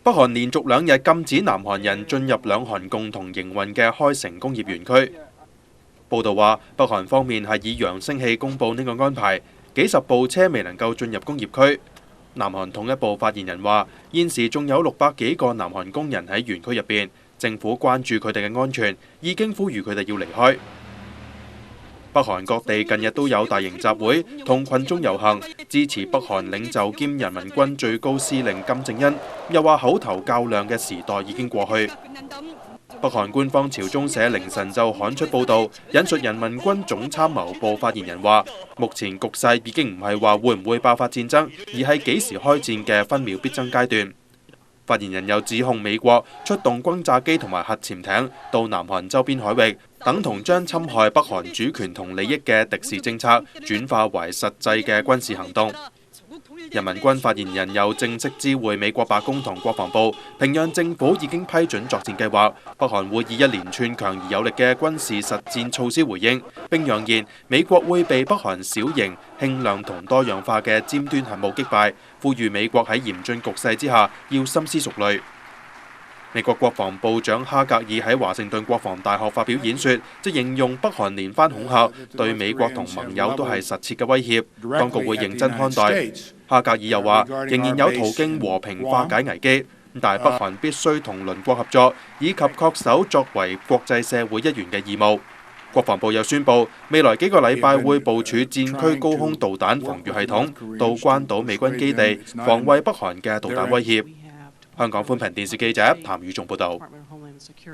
北韓連續2日禁止南韓人進入兩韓共同營運嘅開城工業園區。報道話，北韓方面係以揚聲器公佈呢個安排，幾十部車未能夠進入工業區。南韓統一部發言人話，現時仲有600幾個南韓工人喺園區入邊，政府關注佢哋嘅安全，已經呼籲佢哋要離開。北韓各地近日都有大型集會同群眾遊行，支持北韓領袖兼人民軍最高司令金正恩，又話口頭較量嘅時代已經過去。北韓官方朝中社凌晨就刊出報導，引述人民軍總參謀部發言人話，目前局勢已經唔係話會唔會爆發戰爭，而係幾時開戰嘅分秒必爭階段。發言人又指控美國出動轟炸機同埋核潛艇到南韓周邊海域，等同將侵害北韓主權同利益嘅敵視政策轉化為實際嘅軍事行動。人民軍發言人又正式知會美國白宮同國防部，平壤政府已經批准作戰計劃，北韓會以一連串強而有力嘅軍事實戰措施回應，並揚言美國會被北韓小型、輕量同多樣化嘅尖端核武擊敗，呼籲美國喺嚴峻局勢之下要深思熟慮。美國國防部長哈格爾喺華盛頓國防大學發表演說，即形容北韓連番恐嚇對美國同盟友都係實切嘅威脅，當局會認真看待。哈格爾又話，仍然有途徑和平化解危機，但係北韓必須同鄰國合作，以及確守作為國際社會一員嘅義務。國防部又宣布，未來幾個禮拜會部署戰區高空導彈防禦系統到關島美軍基地，防衛北韓嘅導彈威脅。香港寬頻電視記者譚宇仲報道。